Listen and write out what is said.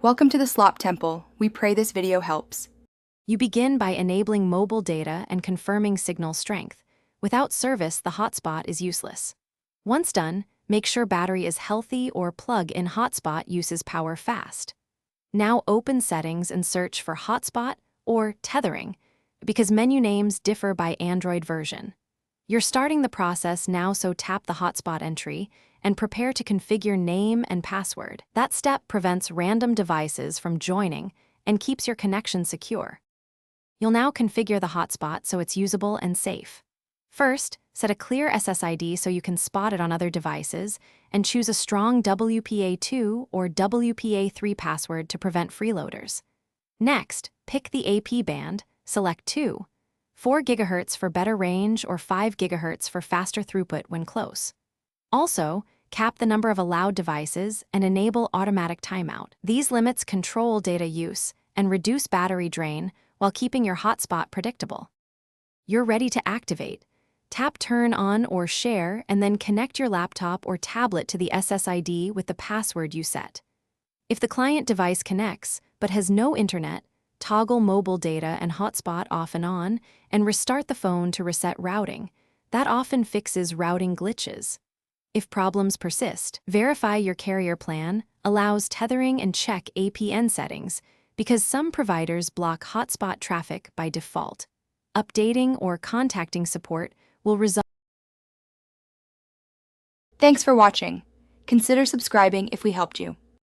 Welcome to the Slop Temple. We pray this video helps. You begin by enabling mobile data and confirming signal strength. Without service, the hotspot is useless. Once done, make sure battery is healthy or plug-in hotspot uses power fast. Now open settings and search for hotspot or tethering, because menu names differ by Android version. You're starting the process now, so tap the hotspot entry and prepare to configure name and password. That step prevents random devices from joining and keeps your connection secure. You'll now configure the hotspot so it's usable and safe. First, set a clear SSID so you can spot it on other devices, and choose a strong WPA2 or WPA3 password to prevent freeloaders. Next, pick the AP band, select 2, 4 GHz for better range or 5 GHz for faster throughput when close. Also, cap the number of allowed devices and enable automatic timeout. These limits control data use and reduce battery drain while keeping your hotspot predictable. You're ready to activate. Tap Turn On or Share and then connect your laptop or tablet to the SSID with the password you set. If the client device connects but has no internet, toggle mobile data and hotspot off and restart the phone to reset routing. That often fixes routing glitches. If problems persist, verify your carrier plan, allows tethering, and check APN settings, because some providers block hotspot traffic by default. Updating or contacting support will resolve. Thanks for watching. Consider subscribing if we helped you.